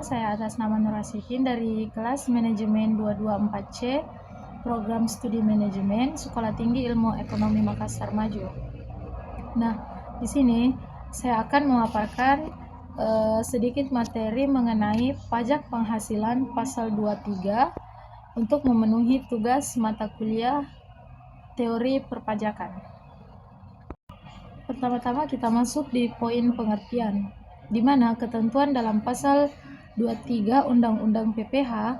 saya atas nama Nur Asikin dari kelas Manajemen 224C, Program Studi Manajemen, Sekolah Tinggi Ilmu Ekonomi Makassar Maju. Nah, di sini saya akan memaparkan sedikit materi mengenai pajak penghasilan pasal 23 untuk memenuhi tugas mata kuliah teori perpajakan. Pertama-tama kita masuk di poin pengertian, di mana ketentuan dalam pasal 23 Undang-Undang PPH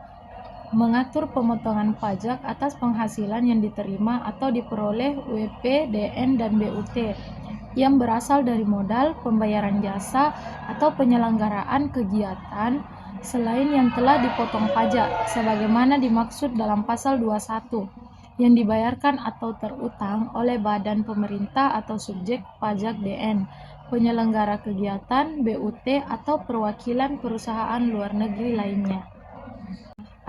mengatur pemotongan pajak atas penghasilan yang diterima atau diperoleh UP, DN, dan BUT yang berasal dari modal, pembayaran jasa, atau penyelenggaraan kegiatan selain yang telah dipotong pajak, sebagaimana dimaksud dalam pasal 21, yang dibayarkan atau terutang oleh badan pemerintah atau subjek pajak DN, penyelenggara kegiatan, BUT, atau perwakilan perusahaan luar negeri lainnya.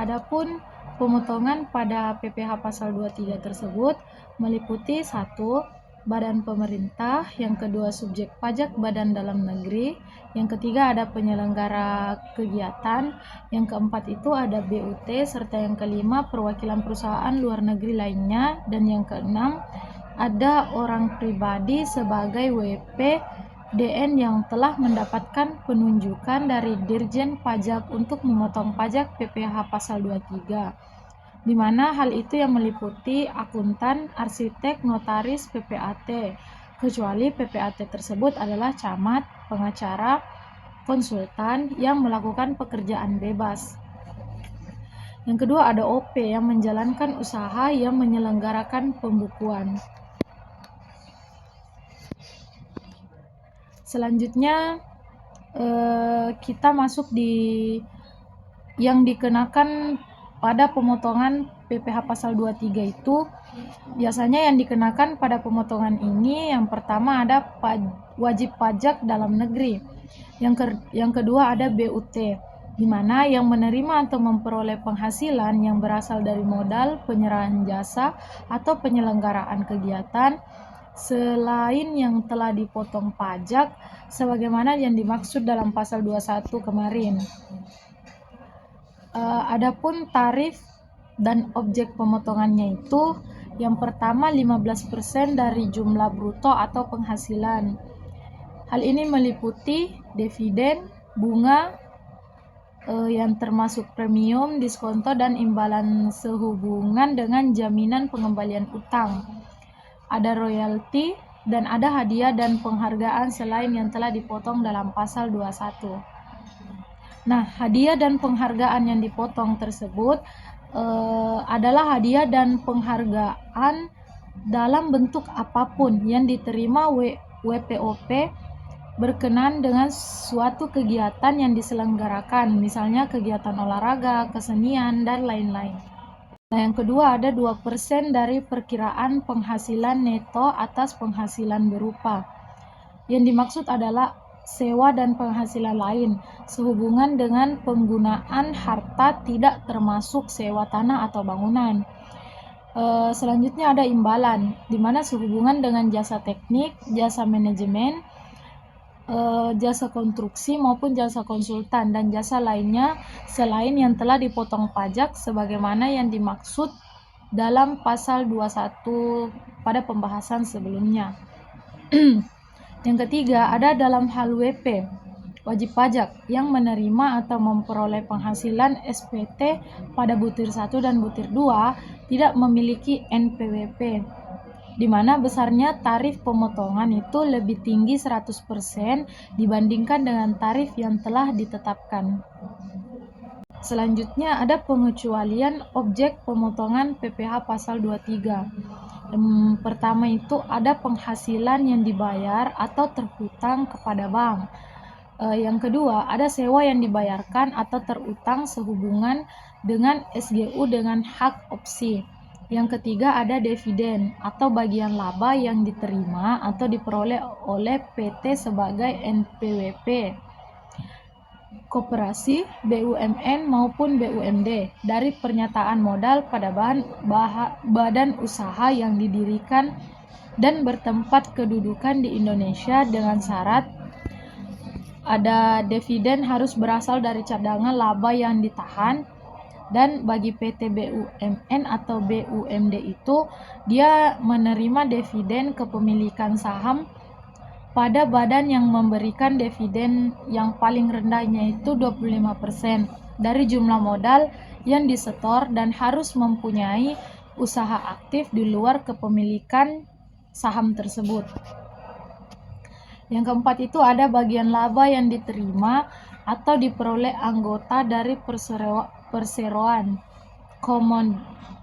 Adapun pemotongan pada PPH pasal 23 tersebut meliputi 1. Badan pemerintah, yang kedua subjek pajak badan dalam negeri, yang ketiga ada penyelenggara kegiatan, yang keempat itu ada BUT, serta yang kelima perwakilan perusahaan luar negeri lainnya, dan yang keenam ada orang pribadi sebagai WP DN yang telah mendapatkan penunjukan dari Dirjen Pajak untuk memotong pajak PPH pasal 23, di mana hal itu yang meliputi akuntan, arsitek, notaris, PPAT, kecuali PPAT tersebut adalah camat, pengacara, konsultan yang melakukan pekerjaan bebas. Yang kedua ada OP yang menjalankan usaha yang menyelenggarakan pembukuan. Selanjutnya kita masuk di yang dikenakan pada pemotongan PPH pasal 23 itu. Biasanya yang dikenakan pada pemotongan ini yang pertama ada wajib pajak dalam negeri, yang kedua ada BUT, di mana yang menerima atau memperoleh penghasilan yang berasal dari modal, penyerahan jasa, atau penyelenggaraan kegiatan selain yang telah dipotong pajak sebagaimana yang dimaksud dalam pasal 21 kemarin. Adapun tarif dan objek pemotongannya itu yang pertama 15% dari jumlah bruto atau penghasilan. Hal ini meliputi dividen, bunga yang termasuk premium, diskonto, dan imbalan sehubungan dengan jaminan pengembalian utang. Ada royalti dan ada hadiah dan penghargaan selain yang telah dipotong dalam pasal 21. Nah, hadiah dan penghargaan yang dipotong tersebut adalah hadiah dan penghargaan dalam bentuk apapun yang diterima WPOP berkenaan dengan suatu kegiatan yang diselenggarakan, misalnya kegiatan olahraga, kesenian, dan lain-lain. Nah, yang kedua ada 2% dari perkiraan penghasilan neto atas penghasilan berupa. Yang dimaksud adalah sewa dan penghasilan lain sehubungan dengan penggunaan harta tidak termasuk sewa tanah atau bangunan. Selanjutnya ada imbalan, di mana sehubungan dengan jasa teknik, jasa manajemen, jasa konstruksi maupun jasa konsultan dan jasa lainnya selain yang telah dipotong pajak sebagaimana yang dimaksud dalam pasal 21 pada pembahasan sebelumnya. Yang ketiga ada dalam hal WP, wajib pajak, yang menerima atau memperoleh penghasilan SPT pada butir 1 dan butir 2 tidak memiliki NPWP, di mana besarnya tarif pemotongan itu lebih tinggi 100% dibandingkan dengan tarif yang telah ditetapkan. Selanjutnya ada pengecualian objek pemotongan PPH pasal 23. Pertama itu ada penghasilan yang dibayar atau terhutang kepada bank. Yang kedua ada sewa yang dibayarkan atau terutang sehubungan dengan SGU dengan hak opsi. Yang ketiga ada dividen atau bagian laba yang diterima atau diperoleh oleh PT sebagai NPWP, koperasi, BUMN maupun BUMD dari pernyataan modal pada badan usaha yang didirikan dan bertempat kedudukan di Indonesia dengan syarat ada dividen harus berasal dari cadangan laba yang ditahan, dan bagi PT BUMN atau BUMD itu dia menerima dividen kepemilikan saham pada badan yang memberikan dividen yang paling rendahnya itu 25% dari jumlah modal yang disetor dan harus mempunyai usaha aktif di luar kepemilikan saham tersebut. Yang keempat itu ada bagian laba yang diterima atau diperoleh anggota dari perseroan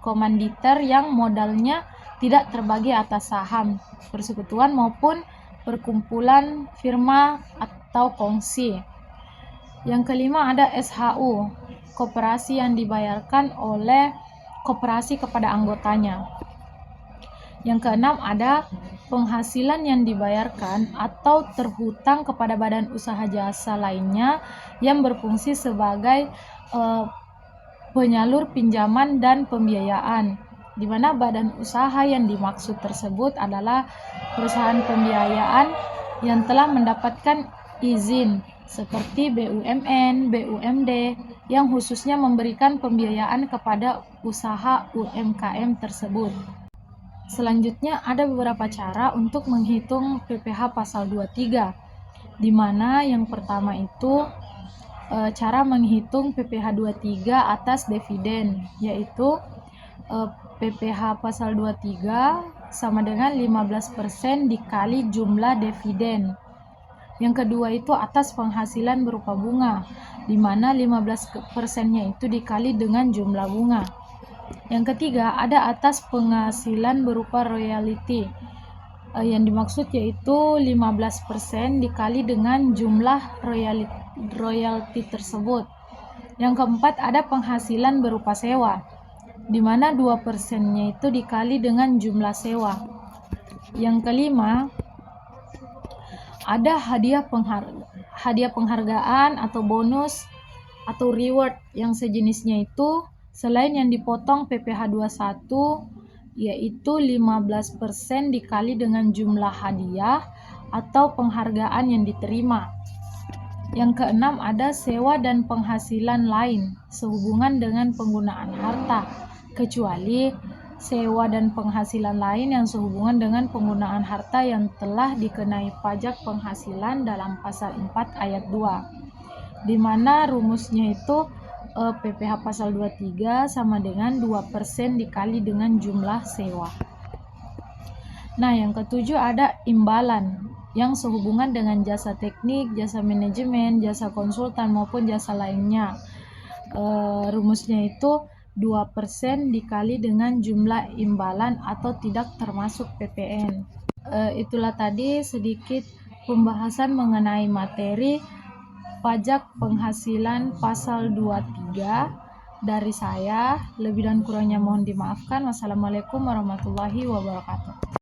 komanditer yang modalnya tidak terbagi atas saham, persekutuan maupun perkumpulan firma atau kongsi. Yang kelima ada SHU, koperasi yang dibayarkan oleh koperasi kepada anggotanya. Yang keenam ada penghasilan yang dibayarkan atau terhutang kepada badan usaha jasa lainnya yang berfungsi sebagai penyalur pinjaman dan pembiayaan, di mana badan usaha yang dimaksud tersebut adalah perusahaan pembiayaan yang telah mendapatkan izin seperti BUMN, BUMD yang khususnya memberikan pembiayaan kepada usaha UMKM tersebut. Selanjutnya ada beberapa cara untuk menghitung PPh pasal 23, di mana yang pertama itu cara menghitung PPh 23 atas dividen, yaitu PPh pasal 23 sama dengan 15% dikali jumlah dividen. Yang kedua itu atas penghasilan berupa bunga, di mana 15%-nya itu dikali dengan jumlah bunga. Yang ketiga ada atas penghasilan berupa royalti, yang dimaksud yaitu 15% dikali dengan jumlah royalti tersebut. Yang keempat ada penghasilan berupa sewa, di mana 2%-nya itu dikali dengan jumlah sewa. Yang kelima ada hadiah penghargaan atau bonus atau reward yang sejenisnya itu selain yang dipotong PPh 21, yaitu 15% dikali dengan jumlah hadiah atau penghargaan yang diterima. Yang keenam ada sewa dan penghasilan lain sehubungan dengan penggunaan harta, kecuali sewa dan penghasilan lain yang sehubungan dengan penggunaan harta yang telah dikenai pajak penghasilan dalam pasal 4 ayat 2, di mana rumusnya itu PPh pasal 23 sama dengan 2% dikali dengan jumlah sewa. Nah, yang ketujuh ada imbalan yang sehubungan dengan jasa teknik, jasa manajemen, jasa konsultan maupun jasa lainnya. Rumusnya itu 2% dikali dengan jumlah imbalan atau tidak termasuk PPN. Itulah tadi sedikit pembahasan mengenai materi pajak penghasilan pasal 23 dari saya. Lebih dan kurangnya mohon dimaafkan. Wassalamualaikum warahmatullahi wabarakatuh.